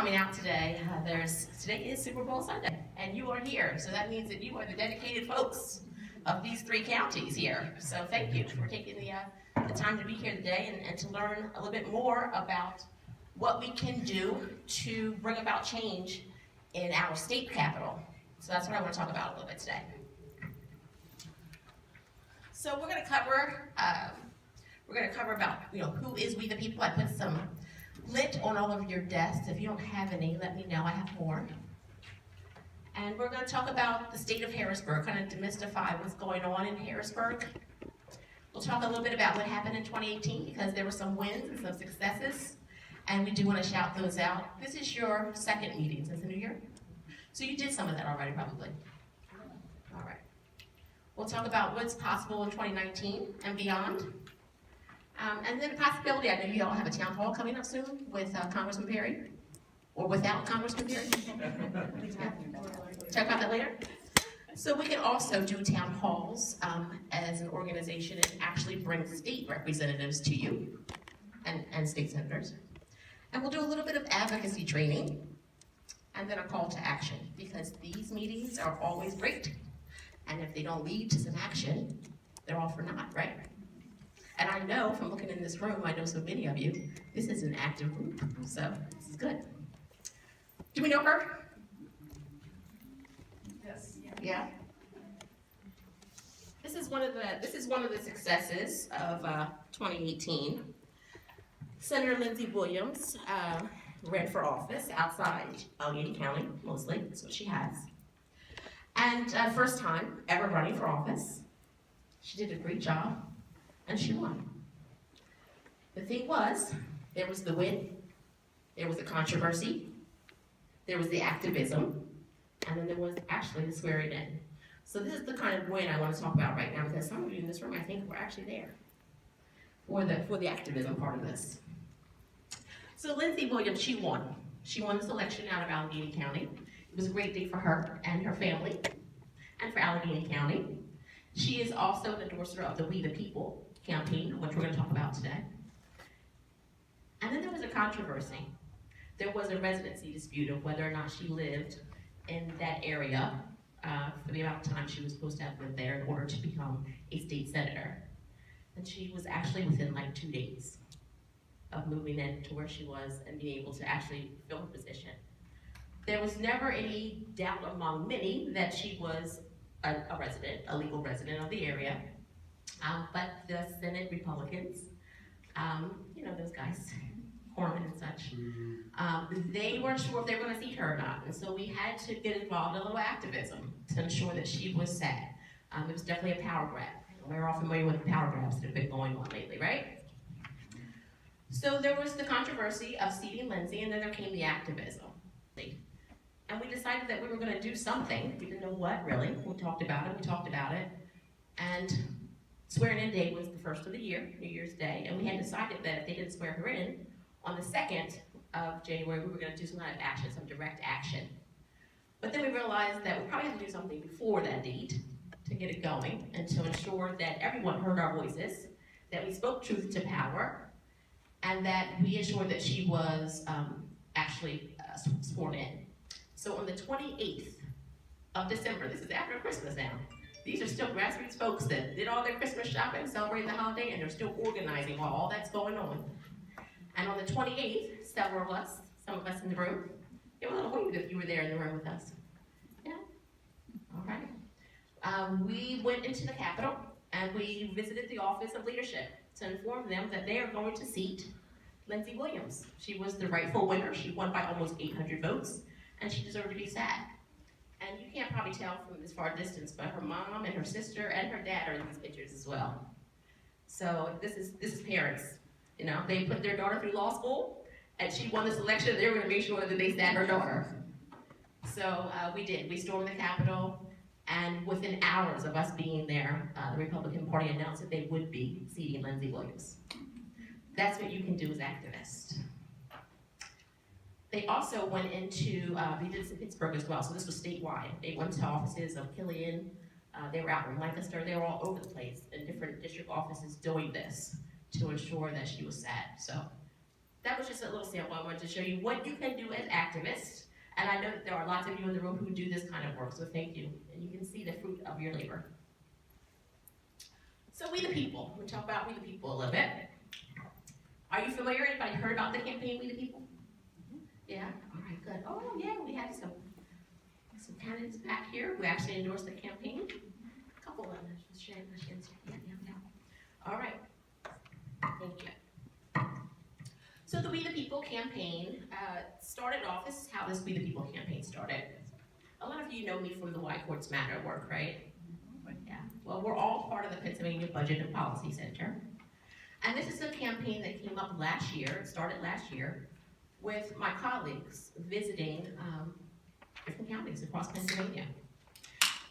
coming out today. Today is Super Bowl Sunday, and you are here. So that means that you are the dedicated folks of these 3 counties here. So thank you for taking the time to be here today and to learn a little bit more about what we can do to bring about change in our state capital. So that's what I want to talk about a little bit today. So we're going to cover about who is We the People. I put some lint on all of your desks. If you don't have any, let me know. I have more. And we're going to talk about the state of Harrisburg, kind of demystify what's going on in Harrisburg. We'll talk a little bit about what happened in 2018 because there were some wins and some successes, and we do want to shout those out. This is your second meeting since the new year, so you did some of that already probably. All right. We'll talk about what's possible in 2019 and beyond. And then the possibility, I know you all have a town hall coming up soon with Congressman Perry, or without Congressman Perry. Yeah. Talk about that later. So we can also do town halls as an organization and actually bring state representatives to you and state senators. And we'll do a little bit of advocacy training and then a call to action, because these meetings are always great. And if they don't lead to some action, they're all for naught, right? And I know from looking in this room, I know so many of you, this is an active group, so this is good. Do we know her? Yes. Yeah. This is one of the successes of 2018. Senator Lindsey Williams ran for office outside Allegheny County, mostly. That's what she has. And first time ever running for office. She did a great job, and she won. The thing was, there was the win, there was the controversy, there was the activism, and then there was actually the swearing in. So this is the kind of win I want to talk about right now, because some of you in this room, I think, were actually there for the activism part of this. So Lindsey Williams, she won. She won this election out of Allegheny County. It was a great day for her and her family, and for Allegheny County. She is also the endorser of the We the People campaign, which we're going to talk about today. And then there was a controversy. There was a residency dispute of whether or not she lived in that area for the amount of time she was supposed to have lived there in order to become a state senator. And she was actually within like 2 days of moving in to where she was and being able to actually fill her position. There was never any doubt among many that she was a resident, a legal resident of the area. But the Senate Republicans, those guys, Corman and such, they weren't sure if they were going to seat her or not. And so we had to get involved in a little activism to ensure that she was set. It was definitely a power grab. We're all familiar with the power grabs that have been going on lately, right? So there was the controversy of seating Lindsey, and then there came the activism. And we decided that we were going to do something. We didn't know what, really. We talked about it. And swearing in day was the first of the year, New Year's Day, and we had decided that if they didn't swear her in, on the 2nd of January, we were going to do some kind of action, some direct action. But then we realized that we probably had to do something before that date to get it going and to ensure that everyone heard our voices, that we spoke truth to power, and that we ensured that she was actually sworn in. So on the 28th of December, this is after Christmas now, these are still grassroots folks that did all their Christmas shopping, celebrating the holiday, and they're still organizing while all that's going on. And on the 28th, several of us, some of us in the room, give a little wave if you were there in the room with us. Yeah? All right. We went into the Capitol, and we visited the Office of Leadership to inform them that they are going to seat Lindsey Williams. She was the rightful winner. She won by almost 800 votes, and she deserved to be sat. And you can't probably tell from this far distance, but her mom and her sister and her dad are in these pictures as well. So this is parents. They put their daughter through law school, and she won this election. They were going to make sure that they sat her daughter. So we did. We stormed the Capitol, and within hours of us being there, the Republican Party announced that they would be seating Lindsey Williams. That's what you can do as activists. They also went into, they did this in Pittsburgh as well, so this was statewide. They went to offices of Killian, they were out in Lancaster, they were all over the place in different district offices doing this to ensure that she was set. So that was just a little sample. I wanted to show you what you can do as activists. And I know that there are lots of you in the room who do this kind of work, so thank you. And you can see the fruit of your labor. So We the People. We'll talk about We the People a little bit. Are you familiar? Anybody heard about the campaign We the People? Yeah? All right, good. Oh, yeah, we had some candidates back here who actually endorsed the campaign. A couple of them. All right. Thank you. So the We the People campaign started off, this is how this We the People campaign started. A lot of you know me from the Why Courts Matter work, right? Yeah. Well, we're all part of the Pennsylvania Budget and Policy Center. And this is a campaign that came up last year, it started last year, with my colleagues visiting different counties across Pennsylvania.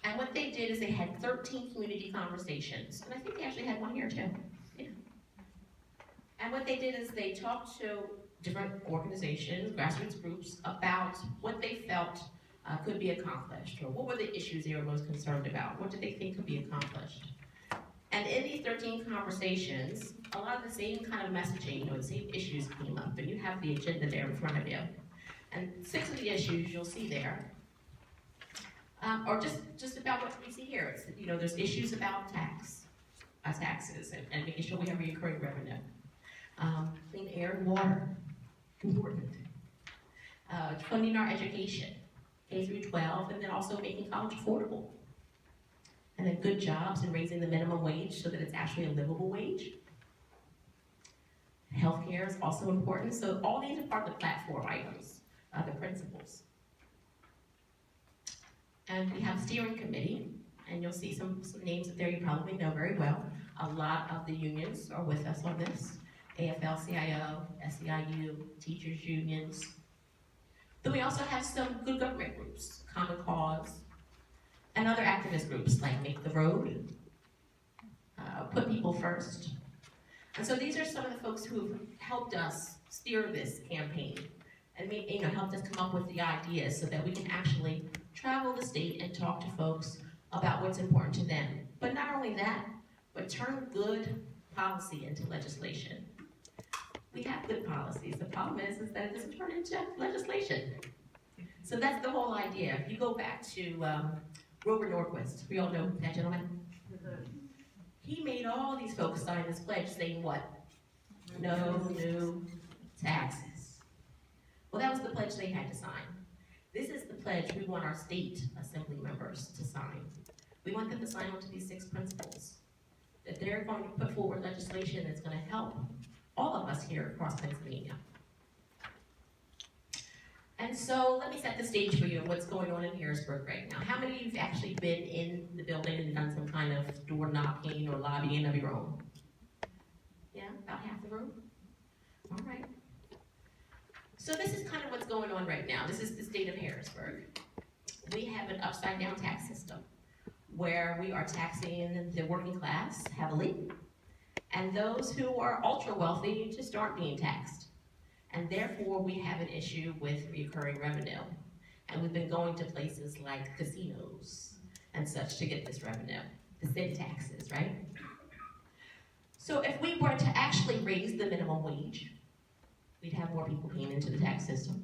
And what they did is they had 13 community conversations. And I think they actually had one here too. Yeah. And what they did is they talked to different organizations, grassroots groups, about what they felt could be accomplished, or what were the issues they were most concerned about, what did they think could be accomplished. And in these 13 conversations, a lot of the same kind of messaging, the same issues came up, and you have the agenda there in front of you. And 6 of the issues you'll see there are just about what we see here. It's, there's issues about taxes and making sure we have recurring revenue. Clean air and water, important. Funding our education, K through 12, and then also making college affordable. And then good jobs and raising the minimum wage so that it's actually a livable wage. Healthcare is also important. So all these are part of the platform items, the principles. And we have a steering committee, and you'll see some names up there you probably know very well. A lot of the unions are with us on this. AFL-CIO, SEIU, teachers unions. Then we also have some good government groups, Common Cause, and other activist groups like Make the Road, Put People First. And so these are some of the folks who've helped us steer this campaign and helped us come up with the ideas so that we can actually travel the state and talk to folks about what's important to them. But not only that, but turn good policy into legislation. We have good policies. The problem is that it doesn't turn into legislation. So that's the whole idea. If you go back to Grover Norquist, we all know that gentleman. He made all these folks sign this pledge saying what? No new taxes. Well, that was the pledge they had to sign. This is the pledge we want our state assembly members to sign. We want them to sign on to these 6 principles. That they're going to put forward legislation that's going to help all of us here across Pennsylvania. And so let me set the stage for you of what's going on in Harrisburg right now. How many of you have actually been in the building and done some kind of door knocking or lobbying of your own? Yeah, about half the room? All right. So this is kind of what's going on right now. This is the state of Harrisburg. We have an upside down tax system where we are taxing the working class heavily, and those who are ultra wealthy just aren't being taxed. And therefore, we have an issue with recurring revenue. And we've been going to places like casinos and such to get this revenue, the state taxes, right? So if we were to actually raise the minimum wage, we'd have more people paying into the tax system.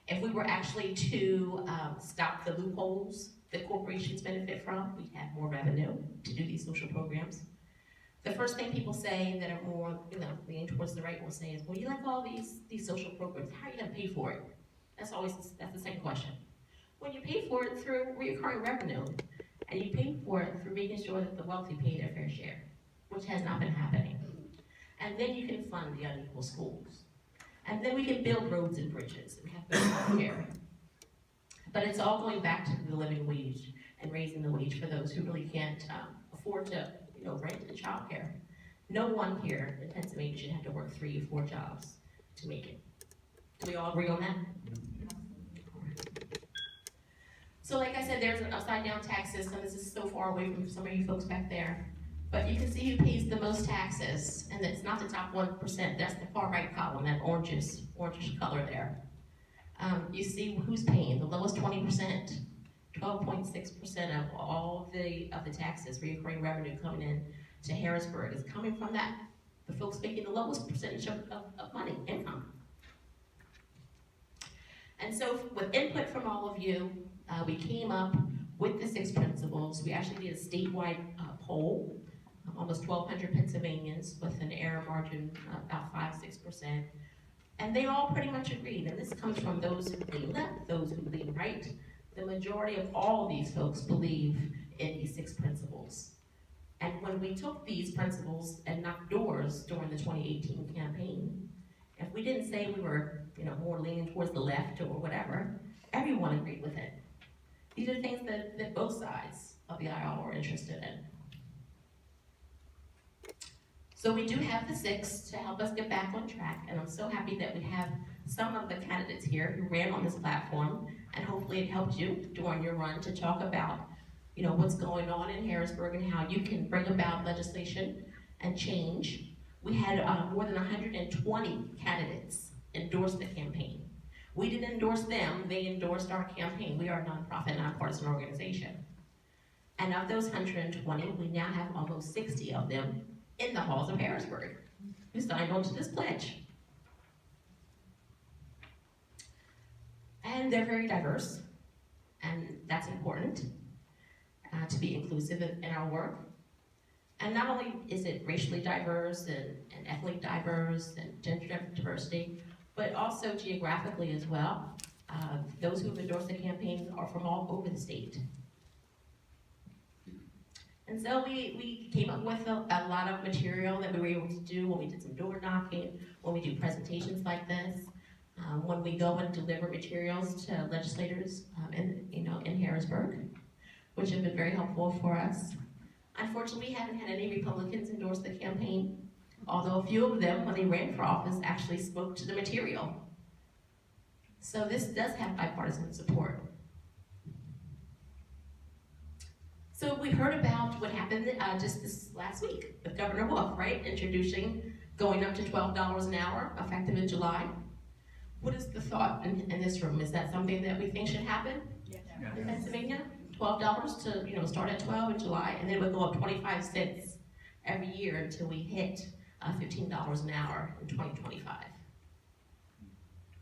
If we were actually to stop the loopholes that corporations benefit from, we'd have more revenue to do these social programs. The first thing people say that are more, leaning towards the right will say is, well, you like all these social programs, how are you gonna pay for it? That's the second question. Well, you pay for it through recurring revenue, and you pay for it through making sure that the wealthy pay their fair share, which has not been happening. And then you can fund the unequal schools. And then we can build roads and bridges and have better health care. But it's all going back to the living wage and raising the wage for those who really can't afford to rent and childcare. No one here in Pennsylvania should have to work 3 or 4 jobs to make it. Do we all agree on that? So like I said, there's an upside down tax system. This is so far away from some of you folks back there. But you can see who pays the most taxes, and it's not the top 1%, that's the far right column, that orangish color there. You see who's paying, the lowest 20%. 12.6% of all of the taxes, recurring revenue coming in to Harrisburg is coming from that the folks making the lowest percentage of money, income. And so with input from all of you, we came up with the 6 principles. We actually did a statewide poll, almost 1,200 Pennsylvanians with an error margin of about 5-6%. And they all pretty much agreed, and this comes from those who lean left, those who lean right. The majority of all of these folks believe in these 6 principles. And when we took these principles and knocked doors during the 2018 campaign, if we didn't say we were, more leaning towards the left or whatever, everyone agreed with it. These are things that both sides of the aisle were interested in. So we do have the 6 to help us get back on track, and I'm so happy that we have some of the candidates here who ran on this platform, and hopefully it helped you during your run to talk about, what's going on in Harrisburg and how you can bring about legislation and change. We had more than 120 candidates endorse the campaign. We didn't endorse them, they endorsed our campaign. We are a nonprofit, nonpartisan organization. And of those 120, we now have almost 60 of them in the halls of Harrisburg who signed on to this pledge. And they're very diverse, and that's important to be inclusive in our work. And not only is it racially diverse and ethnically diverse and gender diversity, but also geographically as well. Those who have endorsed the campaign are from all over the state. And so we came up with a lot of material that we were able to do when we did some door knocking, when we do presentations like this, when we go and deliver materials to legislators in Harrisburg, which have been very helpful for us. Unfortunately, we haven't had any Republicans endorse the campaign, although a few of them, when they ran for office, actually spoke to the material. So this does have bipartisan support. So we heard about what happened just this last week with Governor Wolf, right? Introducing going up to $12 an hour, effective in July. What is the thought in this room? Is that something that we think should happen in Pennsylvania? $12 to start at 12 in July, and then it would go up 25 cents every year until we hit $15 an hour in 2025.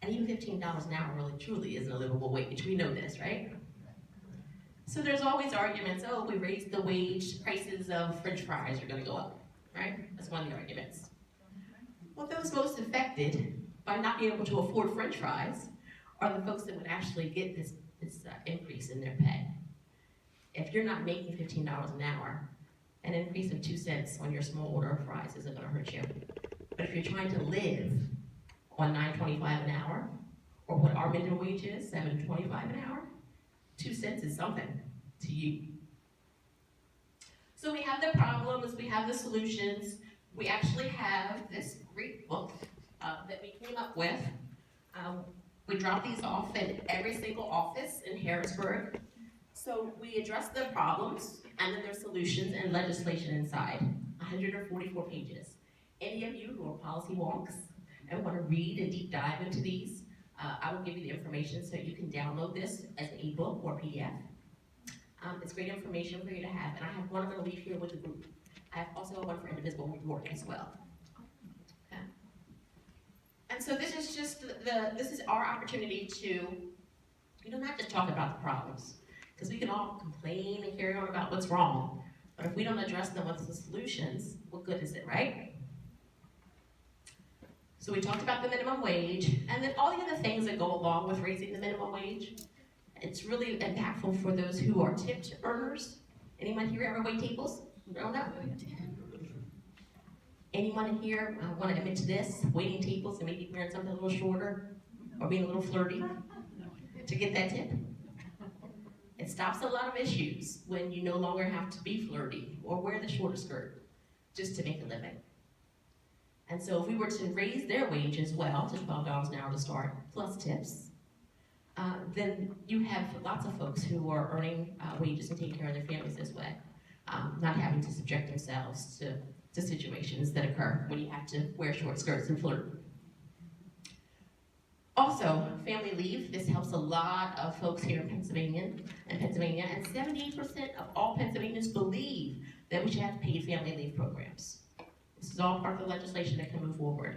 And even $15 an hour really truly isn't a livable wage. We know this, right? So there's always arguments, oh, we raised the wage, prices of French fries are gonna go up, right? That's one of the arguments. Well, those most affected by not being able to afford French fries are the folks that would actually get this increase in their pay. If you're not making $15 an hour, an increase of 2 cents on your small order of fries isn't gonna hurt you. But if you're trying to live on $9.25 an hour, or what our minimum wage is, $7.25 an hour, 2 cents is something to you. So we have the problems, we have the solutions. We actually have this great book that we came up with. We drop these off at every single office in Harrisburg. So we address the problems and then their solutions and legislation inside, 144 pages. Any of you who are policy wonks and want to read a deep dive into these, I will give you the information so you can download this as an ebook or PDF. It's great information for you to have, and I have one I'm going to leave here with the group. I have also one for Indivisible report as well. Okay. And so this is just this is our opportunity to, not just talk about the problems, because we can all complain and carry on about what's wrong, but if we don't address them with the solutions, what good is it, right? So we talked about the minimum wage, and then all the other things that go along with raising the minimum wage. It's really impactful for those who are tipped earners. Anyone here ever wait tables growing up? Anyone here want to admit to this? Waiting tables and maybe wearing something a little shorter or being a little flirty to get that tip? It stops a lot of issues when you no longer have to be flirty or wear the shorter skirt just to make a living. And so if we were to raise their wage as well to $12 an hour to start, plus tips, then you have lots of folks who are earning wages and taking care of their families this way, not having to subject themselves to situations that occur when you have to wear short skirts and flirt. Also, family leave. This helps a lot of folks here in Pennsylvania, and 78% of all Pennsylvanians believe that we should have paid family leave programs. This is all part of the legislation that can move forward.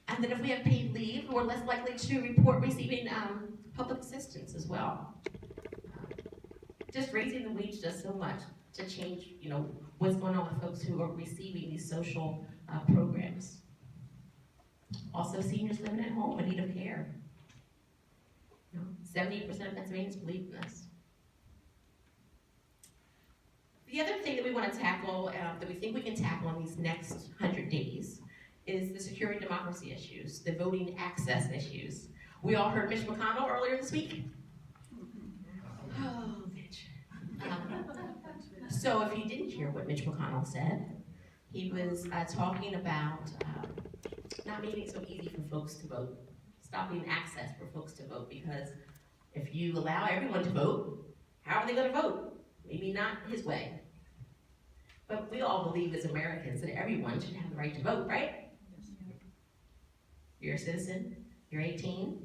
And then if we have paid leave, we're less likely to report receiving public assistance as well. Just raising the wage does so much to change, what's going on with folks who are receiving these social programs. Also, seniors living at home in need of care. 78% of Pennsylvanians believe in this. The other thing that we want to tackle, that we think we can tackle in these next 100 days, is the security and democracy issues, the voting access issues. We all heard Mitch McConnell earlier this week. Oh, Mitch. So if you didn't hear what Mitch McConnell said, he was talking about not making it so easy for folks to vote, stopping access for folks to vote, because if you allow everyone to vote, how are they going to vote? Maybe not his way. But we all believe as Americans that everyone should have the right to vote, right? You're a citizen, you're 18,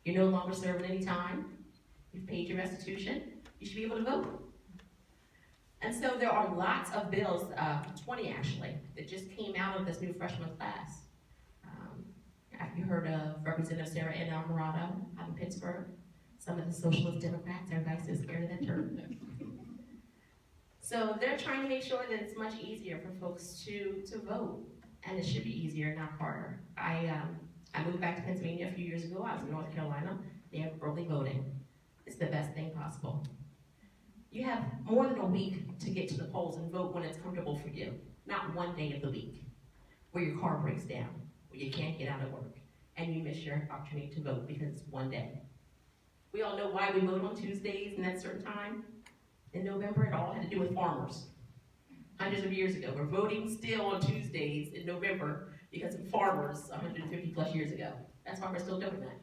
you're no longer serving any time, you've paid your restitution, you should be able to vote. And so there are lots of bills, 20 actually, that just came out of this new freshman class. Have you heard of Representative Sarah Ann Alvarado out in Pittsburgh? Some of the socialist Democrats, everybody's so scared of that term. So they're trying to make sure that it's much easier for folks to vote. And it should be easier, not harder. I moved back to Pennsylvania a few years ago. I was in North Carolina. They have early voting. It's the best thing possible. You have more than a week to get to the polls and vote when it's comfortable for you. Not one day of the week where your car breaks down, where you can't get out of work, and you miss your opportunity to vote because it's one day. We all know why we vote on Tuesdays and that certain time. In November, it all had to do with farmers. Hundreds of years ago, we're voting still on Tuesdays in November because of farmers 150 plus years ago. That's why we're still doing that.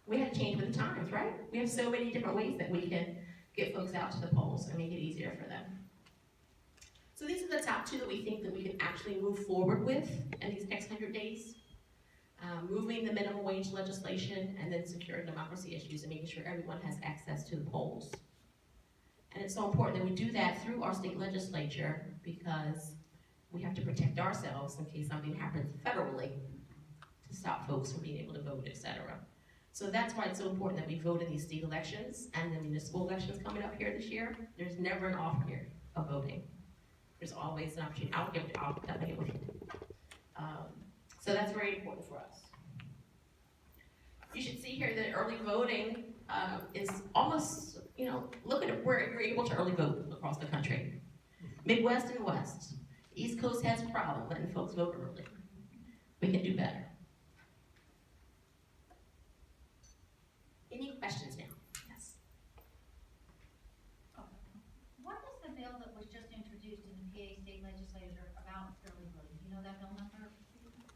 We have to change with the times, right? We have so many different ways that we can get folks out to the polls and make it easier for them. So these are the top two that we think that we can actually move forward with in these next 100 days. Moving the minimum wage legislation, and then secure democracy issues and making sure everyone has access to the polls. And it's so important that we do that through our state legislature because we have to protect ourselves in case something happens federally to stop folks from being able to vote, etc. So that's why it's so important that we vote in these state elections and the municipal elections coming up here this year. There's never an off year of voting. There's always an opportunity. I'll definitely get with you. So that's very important for us. You should see here that early voting is almost, look at where you're able to early vote across the country. Midwest and West. The East Coast has a problem letting folks vote early. We can do better. Any questions now? Yes. What was the bill that was just introduced in the PA State Legislature about early voting? Do you know that bill number?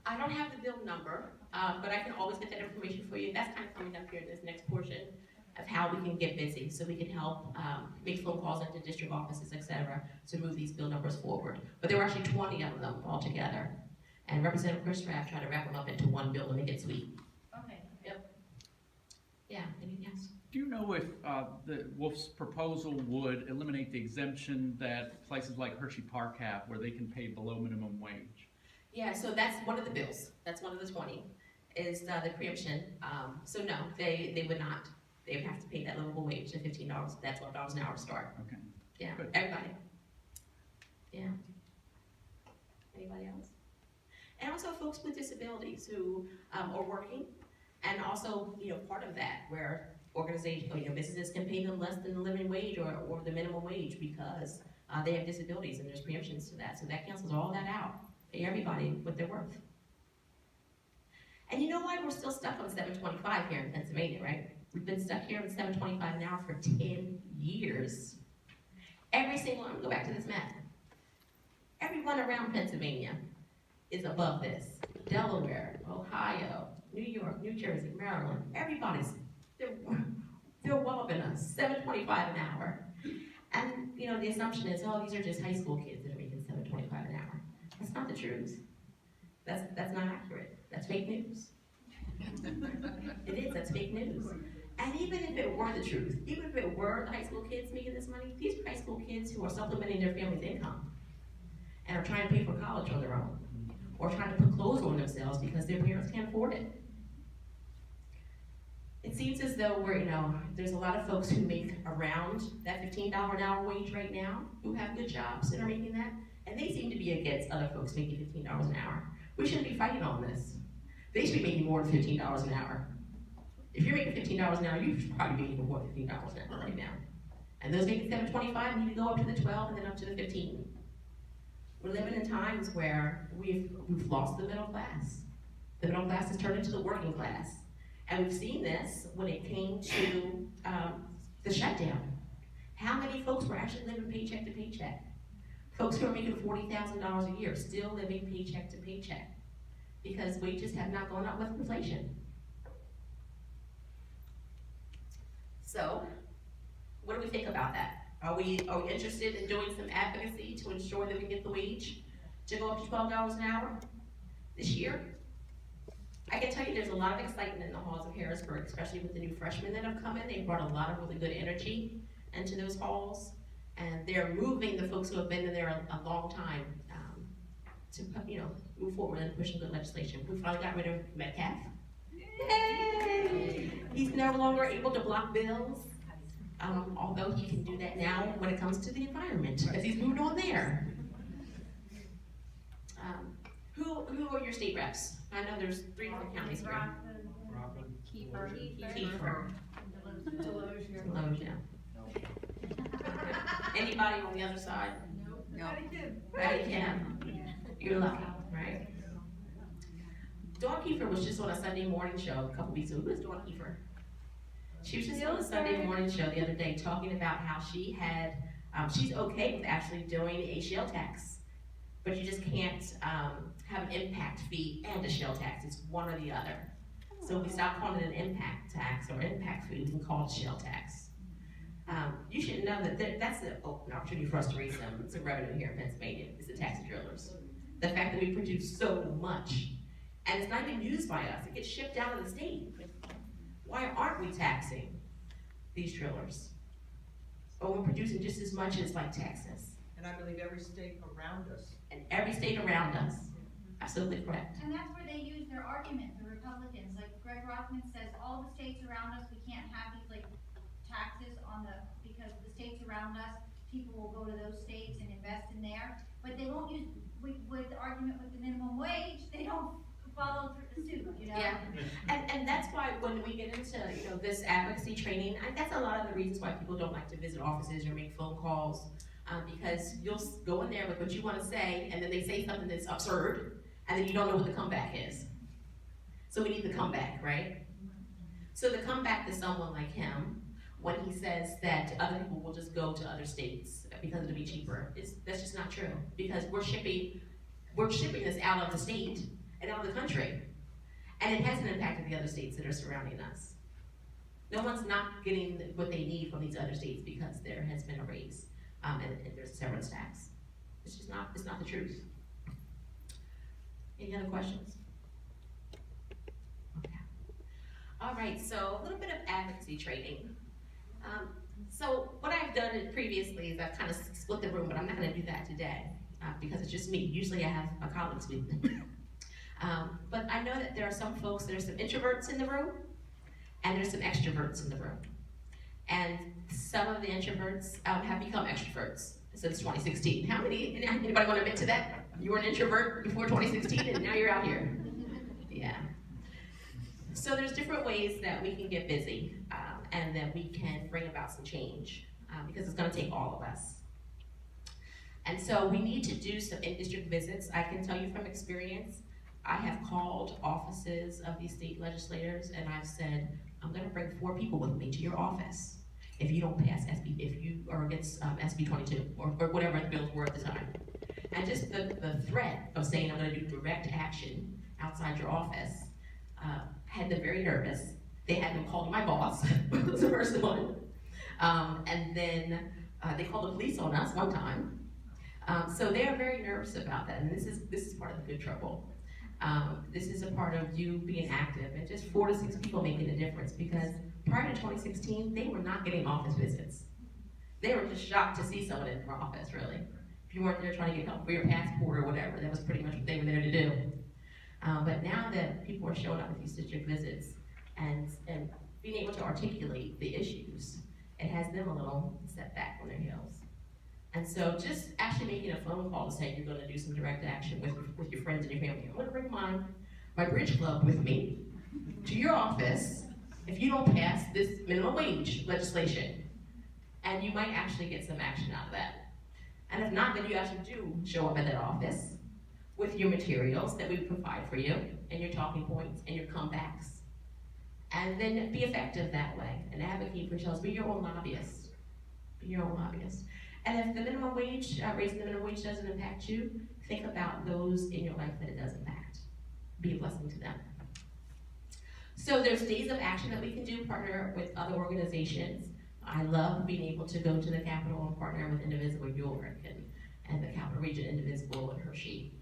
I don't have the bill number, but I can always get that information for you. That's kind of coming up here in this next portion of how we can get busy, so we can help make phone calls into district offices, etc., to move these bill numbers forward. But there were actually 20 of them altogether, and Representative Chris Rapp tried to wrap them up into one bill to make it sweet. Okay. Yep. Yeah. Anything else? Do you know if the Wolf's proposal would eliminate the exemption that places like Hershey Park have, where they can pay below minimum wage? Yeah, so that's one of the bills. That's one of the 20, is the preemption. So no, they would not. They would have to pay that livable wage of $15. That's $12 an hour to start. Okay. Yeah, Good. everybody. Yeah. Anybody else? And also folks with disabilities who are working, and also, part of that where organizations, businesses can pay them less than the living wage or the minimum wage because they have disabilities, and there's preemptions to that. So that cancels all that out. Pay everybody what they're worth. And you know why we're still stuck on $7.25 here in Pennsylvania, right? We've been stuck here on $7.25 an hour for 10 years. Every single one, go back to this map. Everyone around Pennsylvania is above this. Delaware, Ohio, New York, New Jersey, Maryland, they're whopping us, $7.25 an hour. And, the assumption is, these are just high school kids that are making $7.25 an hour. That's not the truth. That's not accurate. That's fake news. It is, that's fake news. And even if it were the truth, even if it were the high school kids making this money, these are high school kids who are supplementing their family's income. and are trying to pay for college on their own, or trying to put clothes on themselves because their parents can't afford it. It seems as though there's a lot of folks who make around that $15 an hour wage right now, who have good jobs and are making that, and they seem to be against other folks making $15 an hour. We shouldn't be fighting on this. They should be making more than $15 an hour. If you're making $15 an hour, you should probably be making more than $15 an hour right now. And those making $7.25 need to go up to the 12 and then up to the 15. We're living in times where we've lost the middle class. The middle class has turned into the working class. And we've seen this when it came to the shutdown. How many folks were actually living paycheck to paycheck? Folks who are making $40,000 a year still living paycheck to paycheck because wages have not gone up with inflation. So, what do we think about that? Are we interested in doing some advocacy to ensure that we get the wage to go up to $12 an hour this year? I can tell you there's a lot of excitement in the halls of Harrisburg, especially with the new freshmen that have come in. They brought a lot of really good energy into those halls, and they're moving the folks who have been in there a long time to move forward and push some good legislation. We finally got rid of Metcalf. Yay! He's no longer able to block bills, although he can do that now when it comes to the environment, because he's moved on there. Who are your state reps? I know there's 3 different counties here. Kiefer. Deloge. Anybody on the other side? No. Patty Kim. You're lucky, right? Dawn Kiefer was just on a Sunday morning show a couple weeks ago. Who is Dawn Kiefer? She was just on a Sunday morning show the other day talking about how she had, she's okay with actually doing a shell tax, but you just can't have an impact fee and a shell tax. It's one or the other. So we stopped calling it an impact tax or impact fee, we can call it shell tax. You should know that that's an opportunity for us to raise some revenue here in Pennsylvania, is the taxi drillers. The fact that we produce so much, and it's not even used by us, it gets shipped out of the state. Why aren't we taxing these drillers? But we're producing just as much as like Texas. And I believe every state around us. And every state around us. Absolutely correct. And that's where they use their argument, the Republicans, like Greg Rothman says, all the states around us, we can't have these like taxes because the states around us, people will go to those states and invest in there, but they won't use, with the argument with the minimum wage, they don't follow suit, Yeah, and that's why when we get into this advocacy training, that's a lot of the reasons why people don't like to visit offices or make phone calls, because you'll go in there with what you want to say, and then they say something that's absurd, and then you don't know what the comeback is. So we need the comeback, right? So the comeback to someone like him, when he says that other people will just go to other states because it'll be cheaper, that's just not true. Because we're shipping this out of the state and out of the country. And it hasn't impacted the other states that are surrounding us. No one's not getting what they need from these other states because there has been a raise and there's a severance tax. It's not the truth. Any other questions? Okay. All right, so a little bit of advocacy training. So what I've done previously is I've kind of split the room, but I'm not gonna do that today because it's just me. Usually I have my colleagues with me. But I know that there are some folks, there's some introverts in the room, and there's some extroverts in the room. And some of the introverts have become extroverts since 2016. Anybody want to admit to that? You were an introvert before 2016 and now you're out here. Yeah. So there's different ways that we can get busy and that we can bring about some change because it's going to take all of us. And so we need to do some in-district visits. I can tell you from experience, I have called offices of these state legislators and I've said, I'm gonna bring 4 people with me to your office if you don't pass if you are against SB 22 or whatever the bills were at the time. And just the threat of saying I'm gonna do direct action outside your office had them very nervous. They had them calling my boss, was the first one. And then they called the police on us one time. So they are very nervous about that, and this is part of the good trouble. This is a part of you being active, and just 4 to 6 people making a difference, because prior to 2016, they were not getting office visits. They were just shocked to see someone in their office, really. If You weren't there trying to get help for your passport or whatever. That was pretty much what they were there to do. But now that people are showing up at these district visits and being able to articulate the issues, it has them a little set back on their heels. And so just actually making a phone call to say you're gonna do some direct action with your friends and your family. I'm gonna bring my bridge club with me to your office if you don't pass this minimum wage legislation. And you might actually get some action out of that. And if not, then you actually do show up at that office with your materials that we provide for you, and your talking points, and your comebacks. And then be effective that way, and advocate for yourselves. Be your own lobbyist. Be your own lobbyist. And if the minimum wage, raising the minimum wage doesn't impact you, think about those in your life that it does impact. Be a blessing to them. So there's days of action that we can do, partner with other organizations. I love being able to go to the Capitol and partner with Indivisible York and the Capital Region Indivisible and Hershey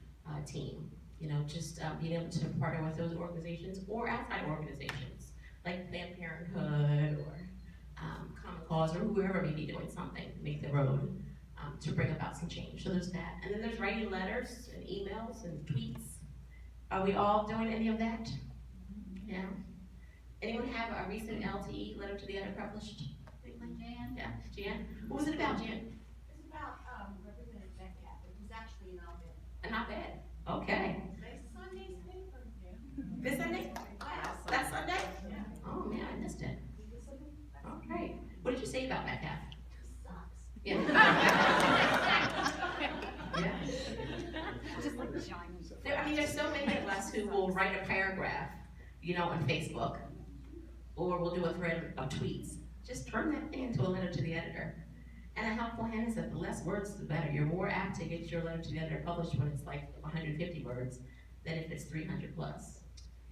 team. You know, just being able to partner with those organizations or outside organizations like Planned Parenthood or Common Cause or whoever may be doing something to make the road to bring about some change. So there's that. And then there's writing letters and emails and tweets. Are we all doing any of that? Yeah. Anyone have a recent LTE, letter to the editor, published? Jan? Yeah, Jan? What was it about, Jan? It's about Representative Metcalf. It was actually an op-ed. Not bad. Okay. This Sunday's paper. This Sunday? That Sunday? Yeah. Oh man, I missed it. Okay. What did you say about Metcalf? Sucks. Yeah. Yeah. Just like China. I mean, there's so many of us who will write a paragraph, you know, on Facebook, or we'll do a thread of tweets. Just turn that thing into a letter to the editor. And a helpful hand is that the less words, the better. You're more apt to get your letter to the editor published when it's like 150 words than if it's 300 plus.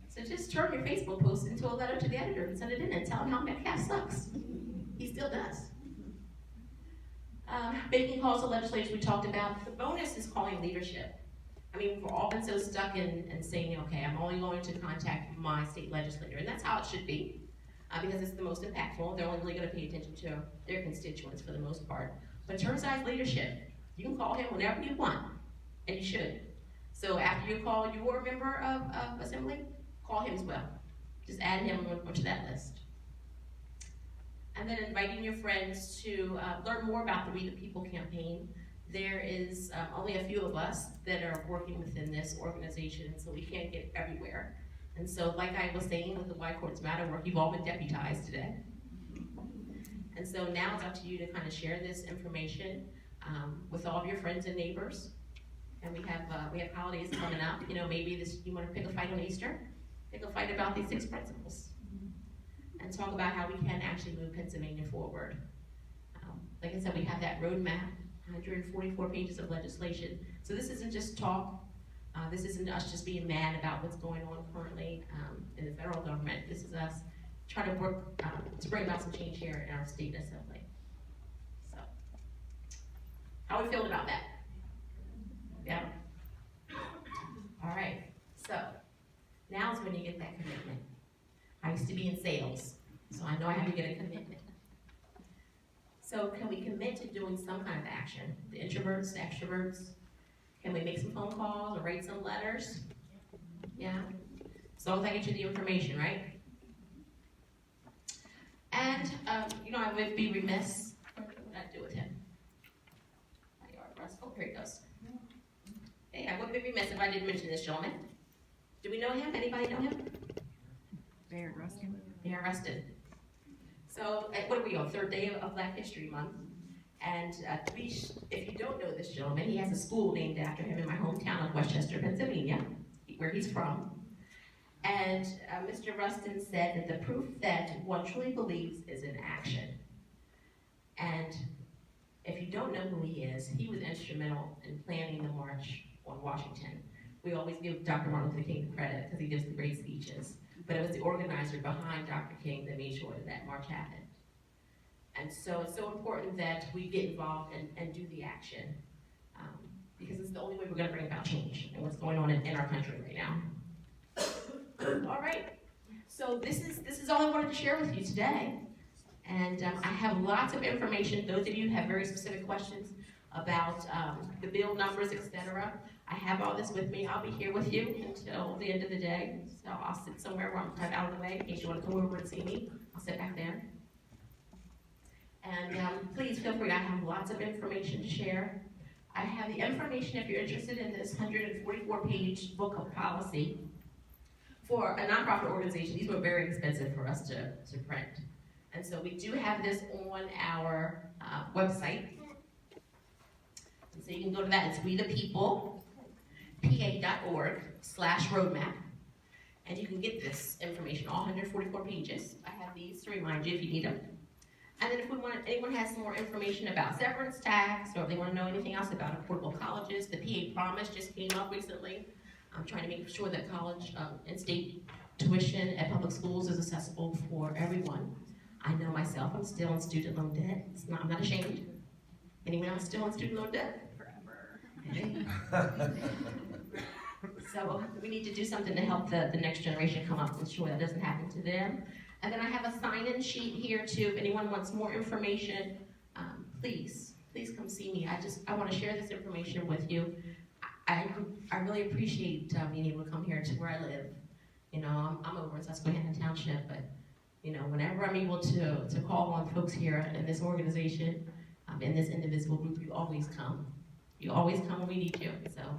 So just turn your Facebook post into a letter to the editor and send it in and tell him how Metcalf sucks. He still does. Making calls to legislators we talked about. The bonus is calling leadership. I mean, we've all been so stuck in saying, okay, I'm only going to contact my state legislator, and that's how it should be. Because it's the most impactful. They're only really going to pay attention to their constituents for the most part. But term-size leadership, you can call him whenever you want, and you should. So after you call your member of assembly, call him as well. Just add him onto that list. And then inviting your friends to learn more about the We the People campaign. There is only a few of us that are working within this organization, so we can't get everywhere. And so, like I was saying with the Why Courts Matter work, you've all been deputized today. And so now it's up to you to kind of share this information with all of your friends and neighbors. And we have holidays coming up. You know, maybe you want to pick a fight on Easter. Pick a fight about these 6 principles. And talk about how we can actually move Pennsylvania forward. Like I said, we have that roadmap, 144 pages of legislation. So this isn't just talk. This isn't us just being mad about what's going on currently in the federal government. This is us trying to work to bring about some change here in our state assembly. So, how are we feeling about that? Yeah? All right, so now's when you get that commitment. I used to be in sales, so I know I have to get a commitment. So can we commit to doing some kind of action? The introverts, the extroverts? Can we make some phone calls or write some letters? Yeah? As long as I get you the information, right? And, you know, I would be remiss. What would I do with him? Oh, here he goes. Hey, I would be remiss if I didn't mention this gentleman. Do we know him? Anybody know him? Mayor Ruskin. Mayor Rustin. So, what are we on? 3rd day of Black History Month. And if you don't know this gentleman, he has a school named after him in my hometown of Westchester, Pennsylvania, where he's from. And Mr. Rustin said that the proof that one truly believes is in action. And if you don't know who he is, he was instrumental in planning the March on Washington. We always give Dr. Martin Luther King credit because he gives the great speeches. But it was the organizer behind Dr. King that made sure that that march happened. And so it's so important that we get involved and do the action because it's the only way we're going to bring about change and what's going on in our country right now. All right, so this is all I wanted to share with you today. And I have lots of information. Those of you who have very specific questions, about the bill numbers, etc. I have all this with me. I'll be here with you until the end of the day. So I'll sit somewhere where I'm kind of out of the way in case you want to come over and see me. I'll sit back there. And please feel free. I have lots of information to share. I have the information if you're interested in this 144-page book of policy. For a nonprofit organization, these were very expensive for us to print. And so we do have this on our website. And so you can go to that. It's WeThePeople.org/roadmap. And you can get this information, all 144 pages. I have these to remind you if you need them. And then if anyone has some more information about severance tax, or if they want to know anything else about affordable colleges, the PA Promise just came up recently. I'm trying to make sure that college and state tuition at public schools is accessible for everyone. I know myself, I'm still in student loan debt. I'm not ashamed. Anyone else still in student loan debt? Forever. Okay. So we need to do something to help the next generation come up and ensure that doesn't happen to them. And then I have a sign-in sheet here too. If anyone wants more information, please come see me. I want to share this information with you. I really appreciate being able to come here to where I live. You know, I'm over in Susquehanna Township, but you know, whenever I'm able to call on folks here in this organization, in this Indivisible group, you always come. You always come when we need you. So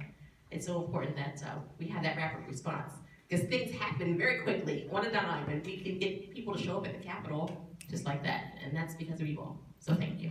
it's so important that we have that rapid response. Because things happen very quickly, on a dime, and we can get people to show up at the Capitol just like that. And that's because of you all. So thank you.